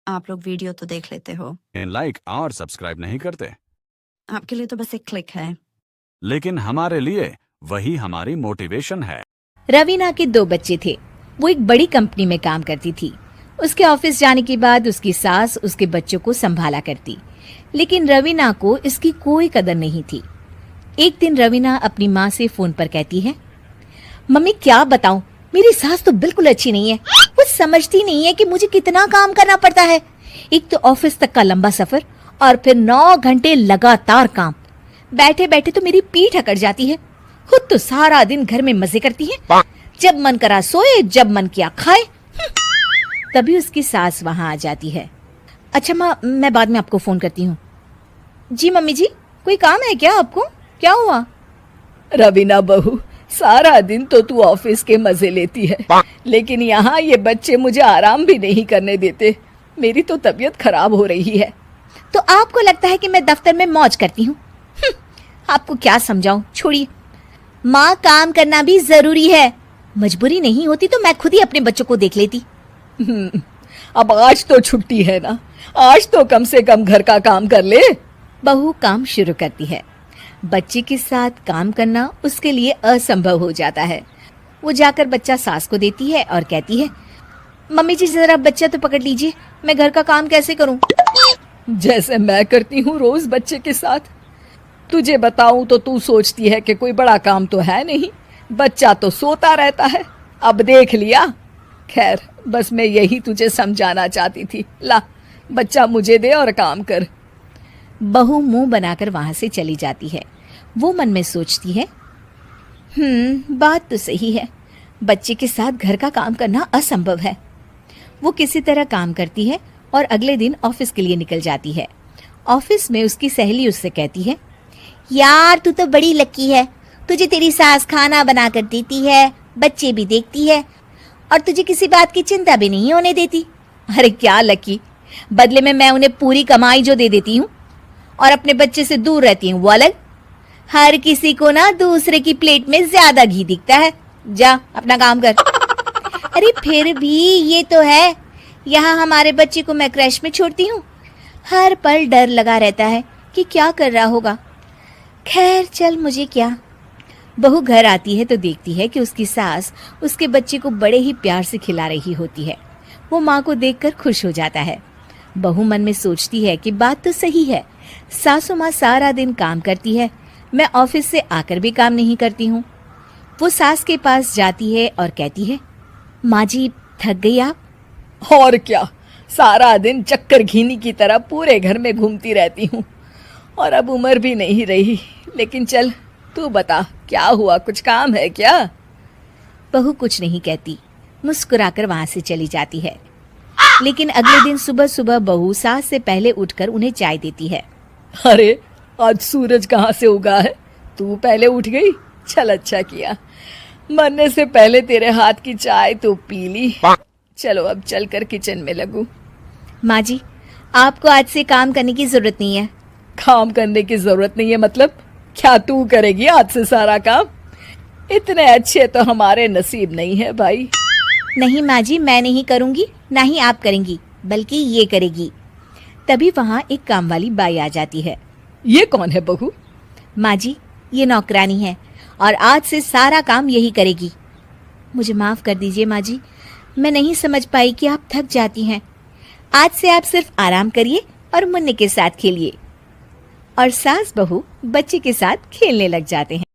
आप लोग वीडियो तो देख लेते हो, लाइक और सब्सक्राइब नहीं करते, आपके लिए तो बस एक क्लिक है। लेकिन हमारे लिए वही हमारी मोटिवेशन है। रवीना के 2 बच्चे थे। वो एक बड़ी कंपनी में काम करती थी। उसके ऑफिस जाने के बाद उसकी सास उसके बच्चों को संभाला करती, लेकिन रवीना को इसकी कोई कदर नहीं थी। एक दिन रवीना अपनी माँ से फोन पर कहती है, मम्मी क्या बताऊं, मेरी सास तो बिल्कुल अच्छी नहीं है। वो समझती नहीं है कि मुझे कितना काम करना पड़ता है। एक तो ऑफिस तक का लंबा सफर और फिर 9 घंटे लगातार काम। बैठे बैठे तो मेरी पीठ अकड़ जाती है। खुद तो सारा दिन घर में मजे करती है, जब मन करा सोए, जब मन किया खाए। तभी उसकी सास वहां आ जाती है। अच्छा माँ, मैं बाद में आपको फोन करती हूँ। जी मम्मी जी, कोई काम है क्या आपको? क्या हुआ? रवीना बहू, सारा दिन तो तू ऑफिस के मजे लेती है, लेकिन यहाँ ये बच्चे मुझे आराम भी नहीं करने देते। मेरी तो तबीयत खराब हो रही है। तो आपको लगता है कि मैं दफ्तर में मौज करती हूँ? आपको क्या समझाऊं, छोड़िए। माँ, काम करना भी जरूरी है। मजबूरी नहीं होती तो मैं खुद ही अपने बच्चों को देख लेती। अब आज तो छुट्टी है ना, आज तो कम से कम घर का काम कर ले। बहू काम शुरू करती है। बच्चे के साथ काम करना उसके लिए असंभव हो जाता है। वो जाकर बच्चा सास को देती है और कहती है, मम्मी जी जरा बच्चा तो पकड़ लीजिए, मैं घर का काम कैसे करूं? जैसे मैं करती हूँ रोज बच्चे के साथ। तुझे बताऊं तो तू सोचती है कि कोई बड़ा काम तो है नहीं, बच्चा तो सोता रहता है। अब देख लिया। खैर, बस मैं यही तुझे समझाना चाहती थी। ला, बच्चा मुझे दे और काम कर। बहू मुंह बनाकर वहां से चली जाती है। वो मन में सोचती है, बात तो सही है, बच्चे के साथ घर का काम करना असंभव है। वो किसी तरह काम करती है और अगले दिन ऑफिस के लिए निकल जाती है। ऑफिस में उसकी सहेली उससे कहती है, यार तू तो बड़ी लकी है, तुझे तेरी सास खाना बना कर देती है, बच्चे भी देखती है और तुझे किसी बात की चिंता भी नहीं होने देती। अरे क्या लकी, बदले में मैं उन्हें पूरी कमाई जो दे देती हूँ और अपने बच्चे से दूर रहती हूँ वो अलग। हर किसी को ना दूसरे की प्लेट में ज्यादा घी दिखता है। जा अपना काम कर। अरे फिर भी ये तो है, यहाँ हमारे बच्चे को मैं क्रैश में छोड़ती हूँ, हर पल डर लगा रहता है कि क्या कर रहा होगा। खैर चल, मुझे क्या। बहू घर आती है तो देखती है कि उसकी सास उसके बच्चे को बड़े ही प्यार से खिला रही होती है। वो माँ को देखकर खुश हो जाता है। बहू मन में सोचती है कि बात तो सही है, सासू माँ सारा दिन काम करती है, मैं ऑफिस से आकर भी काम नहीं करती हूँ। वो सास के पास जाती है और कहती है, माँ जी थक गई आप? और क्या, सारा दिन चक्कर घीनी की तरह पूरे घर में घूमती रहती हूँ और अब उम्र भी नहीं रही। लेकिन चल तू बता, क्या हुआ, कुछ काम है क्या? बहू कुछ नहीं कहती, मुस्कुराकर वहां से चली जाती है। लेकिन अगले दिन सुबह सुबह बहू सास से पहले उठकर उन्हें चाय देती है। अरे आज सूरज कहाँ से उगा है, तू पहले उठ गई? चल अच्छा किया, मरने से पहले तेरे हाथ की चाय तो पी ली। चलो अब चलकर किचन में लगूं। माँ जी, आपको आज से काम करने की जरूरत नहीं है। काम करने की जरूरत नहीं है मतलब? क्या तू करेगी आज से सारा काम? इतने अच्छे तो हमारे नसीब नहीं है भाई। नहीं माँ जी, मैं नहीं करूंगी, ना ही आप करेंगी, बल्कि ये करेगी। तभी वहाँ एक काम वाली बाई आ जाती है। ये कौन है बहू? माँ जी, ये नौकरानी है और आज से सारा काम यही करेगी। मुझे माफ कर दीजिए माँ जी, मैं नहीं समझ पाई कि आप थक जाती हैं। आज से आप सिर्फ आराम करिए और मुन्ने के साथ खेलिए। और सास बहू बच्चे के साथ खेलने लग जाते हैं।